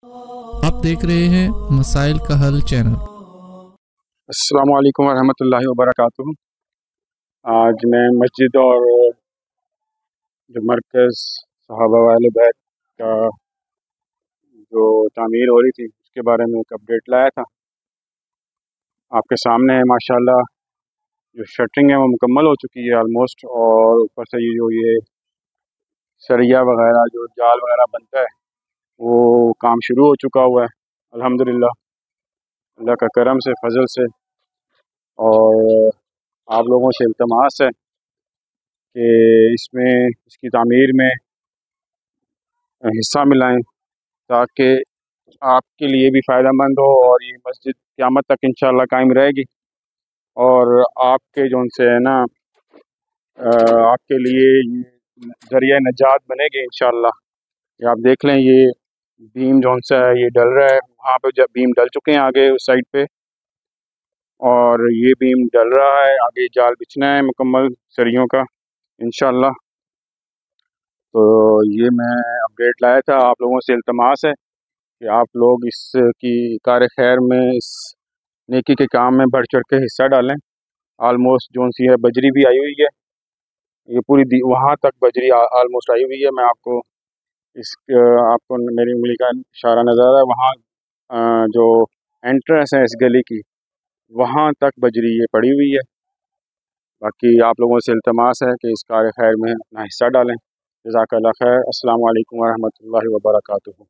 آپ देख रहे हैं मसाइल का हल चैनल। अस्सलाम वालेकुम वरहमतुल्लाहि वबरकातुहू। आज मैं मस्जिद और जो मरकज़ सहाबा वाले बैत का जो तामीर हो रही थी उसके बारे में एक अपडेट लाया था। आपके सामने है माशाल्लाह। जो शटरिंग है वो मुकम्मल हो चुकी है आलमोस्ट, और ऊपर से ये सरिया वगैरह जो जाल वगैरह बनता है वो काम शुरू हो चुका हुआ है अल्हम्दुलिल्लाह, अल्लाह का करम से, फजल से। और आप लोगों से इल्तमास है कि इसकी तामीर में हिस्सा मिलाएं, ताकि आपके लिए भी फ़ायदेमंद हो और ये मस्जिद क़यामत तक इंशाअल्लाह कायम रहेगी। और आपके जो उनसे है ना आपके लिए ज़रिया नजात बनेगी इंशाअल्लाह। ये आप देख लें, ये बीम जो सा है ये डल रहा है, वहाँ पे जब बीम डल चुके हैं आगे उस साइड पे, और ये बीम डल रहा है, आगे जाल बिछना है मुकम्मल सरियों का इंशाअल्लाह। तो ये मैं अपडेट लाया था। आप लोगों से इल्तमास है कि आप लोग इसकी कार खैर में, इस नेकी के काम में बढ़ चढ़ के हिस्सा डालें। आलमोस्ट जो सी है बजरी भी आई हुई है, ये पूरी वहाँ तक बजरी आलमोस्ट आई हुई है। मैं आपको इस आपको मेरी उंगली का इशारा नज़र आ रहा है, वहाँ जो एंट्रेंस है इस गली की, वहाँ तक बजरी ये पड़ी हुई है। बाकी आप लोगों से इल्तमास है कि इस कार खैर में अपना हिस्सा डालें। जज़ाकल्लाह खैर। अस्सलाम वालेकुम वरहमतुल्लाहि वबरकातुहू।